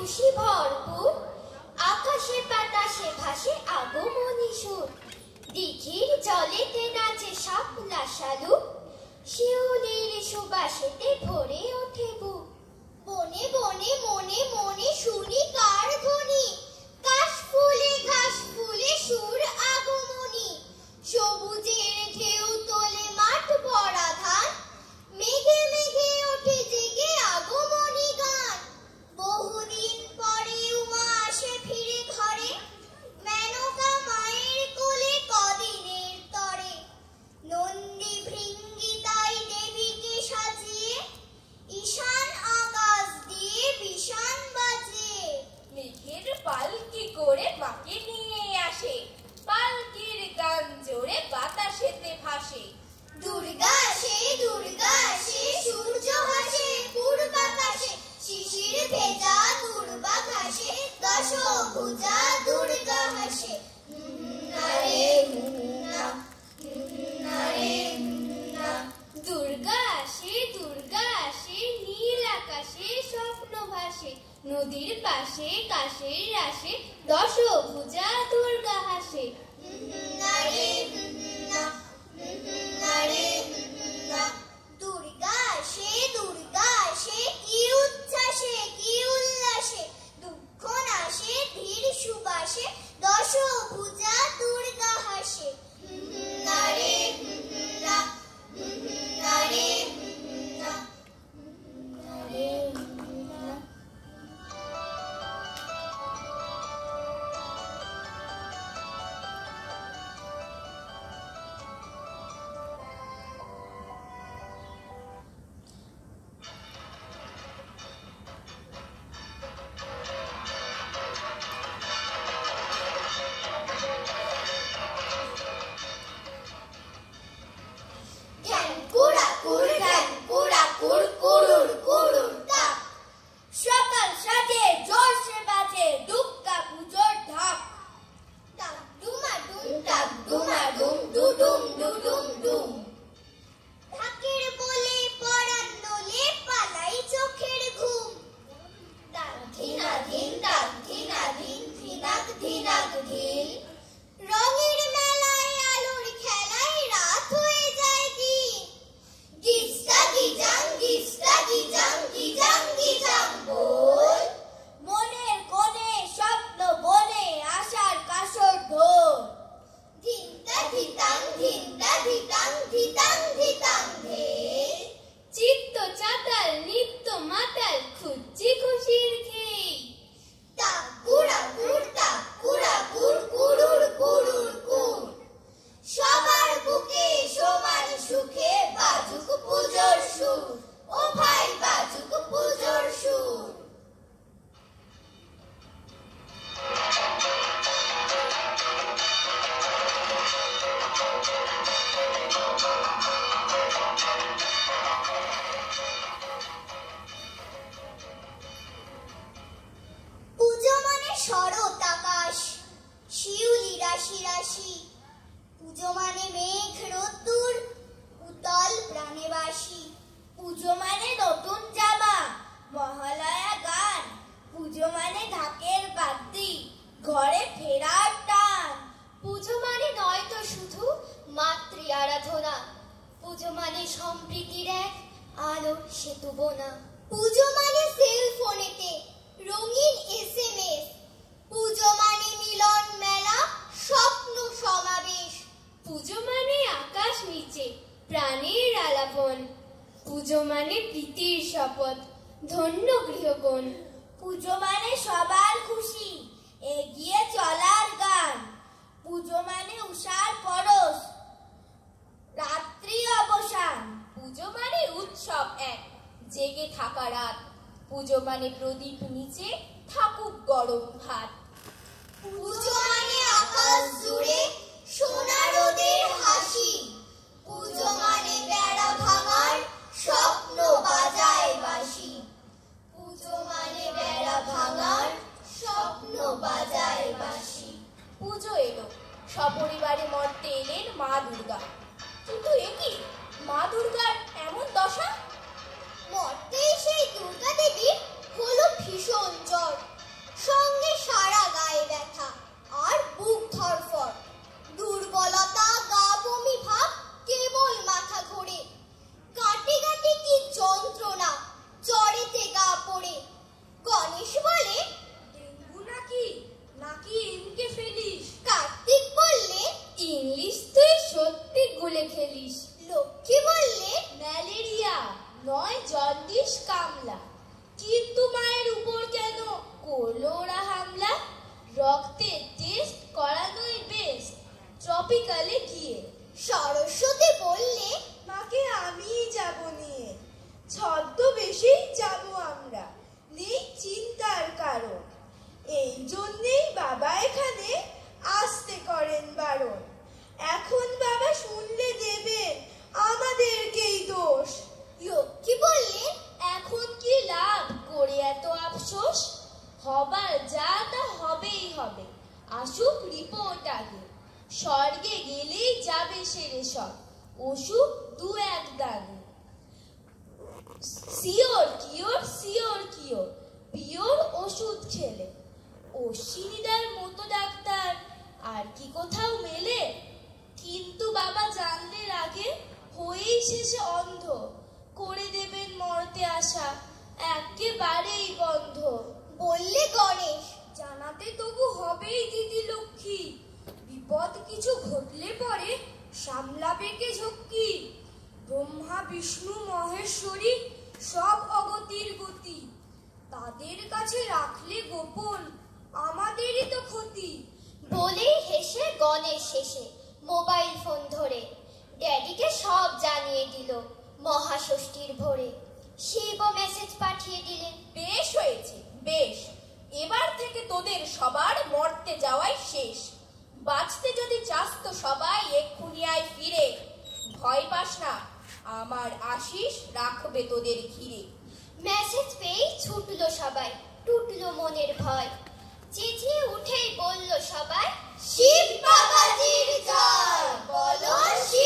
খুশি ভরপুর, আকাশে বাতাসে ভাসে আগমনী সুর। দিঘির জলেতে নাচে শাপলা শালুক, শিউলির সুবাসেতে ভরে ওঠে বুক। বনে বনে মনে মনে শুনি কার ধ্বনি, কাশ ফুলে ঘাস ফুলে সুর আগমনী। সবুজের ঢেউ তোলে মাঠ ভরা ধান, মেঘে মেঘে ওঠে জেগে আগমনী গান। বহুদিন পরে উমা আসে ফিরে ঘরে, মেনকা মায়ের কোলে কদিনের তরে। নন্দী ভৃঙ্গি তাই দেবীকে সাজিয়ে, ঈশান আকাশ দিয়ে বিষান বাজিয়ে। মেঘের পালকি করে মাকে নিয়ে আসে, পালকির গান জোরে বাতাসেতে ভাসে। দুর্গা আসে সূর্য হাসে পূর্বাকাশে, শিশির ভেজা দুর্বা ঘাসে, দশভুজা দুর্গা হাসে। দুর্গা আসে নীল আকাশে স্বপ্ন ভাসে, নদীর পাশে কাশের রাশে, দশভুজা দুর্গা হাসে। দুর্গা আসে কি উচ্ছ্বাসে কি উল্লাসে, দুঃখ নাশে ধীর সুবাসে, দশভুজা দুর্গা হাসে। সকাল সাজে জোরসে বাজে দুর্গা পুজোর ঢাক, টাক ডুমাডুম দুডুম দুডুম দুম। ঢাকের বলে পরাণ দোলে পালাই চোখের ঘুম, তাক ধিনা ধিন তাক ধিনা ধিন ধিনাক ধিনাক ধিন। রঙের মেলায় আলোর খেলায় রাত হয়ে যায় দিন, গিজটা গিজাং গিজাং বল। মনের কোণে স্বপ্ন বনে আশার কাসর ঢোল, ধিনতা ধিতাং ধিতাং ধে। চিত্ত চাতাল নিত্য মাতাল খুঁজছি খুশির খেই, তাক কুড়ুর কুড়ুর কুড়। সবার বুকে সমান সুখে বাজুক পুজোর সুর, ও ভাই বাজুক পুজোর সুর। পুজো মানে শরৎ আকাশ, শিউলি রাশি রাশি। পুজো মানে মেঘ রোদ্দুর, উতল প্রাণে বাসি। পুজো মানে নতুন জামা, মহালয়া গান। পুজো মানে ঢাকের বাদ্যি, ঘরে ফেরার টান। পুজো মানে নয় তো শুধু মাতৃ আরাধনা, পুজো মানে সম্প্রীতির এক আলো সেতু বোনা। পুজো মানে সেল ফোনেতে রঙিন SMS, পুজো মানে মিলন মেলা স্বপ্ন সমাবেশ। পুজো মানে আকাশ নিচে প্রাণের আলাপন, পুজো মানে প্রীতির শপথ ধন্য গৃহকোণ। পুজো মানে সবার খুশি এগিয়ে চলার গান, পুজো মানে উষার পরশ রাত্রি অবসান। পুজো মানে উৎসব এক জেগে থাকা রাত, পুজো মানে প্রদীপ নিচে থাকুক গরম ভাত। পুজো মানে আকাশ জুড়ে সোনা রোদের হাসি, পুজো মানে বেড়া ভাঙার স্বপ্ন বাজায় বাঁশি। পুজো মানে বেড়া ভাঙার স্বপ্ন বাজায় বাঁশি। পুজো এলো, সপরিবারে মর্তে এলেন মা দুর্গা। কিন্তু এ কি মা দুর্গার এমন দশা? মর্তে সেই দুর্গা দেবীর হলো ভীষণ জ্বর, জন্যেই বাবা এখানে আসতে করেন বারণ। এখন বাবা শুনলে দেবেন আমাদেরকেই দোষ। লক্ষ্মী বললেন, এখন কি লাভ করে এত আফসোস? হবার যা তা হবেই হবে, আসুক রিপোর্ট আগে। স্বর্গে গেলেই যাবে সেরে সব, অসুখ দু এক দানে। সিওর কিওর পিওর ওষুধ খেলে। অশ্বিনীদার মতো ডাক্তার আর কি কোথাও মেলে? কিন্তু বাবা জানলে আগে হয়েই শেষে অন্ধ, করে দেবেন মরতে আসা একেবারেই বন্ধ। বললে গণেশ, জানাতে তবু হবেই দিদি লক্ষ্মী, বিপদ কিছু ঘটলে পরে সামলাবে কে ঝক্কি? ব্রহ্মা বিষ্ণু মহেশ্বরী সব অগতির গতি, তাদের কাছে রাখলে গোপন আমাদেরই তো ক্ষতি। বলেই হেসে গণেশ শেষে মোবাইল ফোন ধরে ড্যাডিকে সব জানিয়ে দিল মহাষষ্ঠীর ভোরে। শিবও মেসেজ পাঠিয়ে দিলেন, বেশ হয়েছে বেশ, এবার থেকে তোদের সবার মরতে যাওয়াই শেষ। বাঁচতে যদি চাস তো সবাই এক্ষুনি আয় ফিরে। ভয় পাস না, আমার আশিস রাখবে তোদের ঘিরে। মেসেজ পেয়েই ছুটলো সবাই, টুটলো মনের ভয়। চেঁচিয়ে উঠেই বলল সবাই, শিব বাবাজির জয়, বলো শিব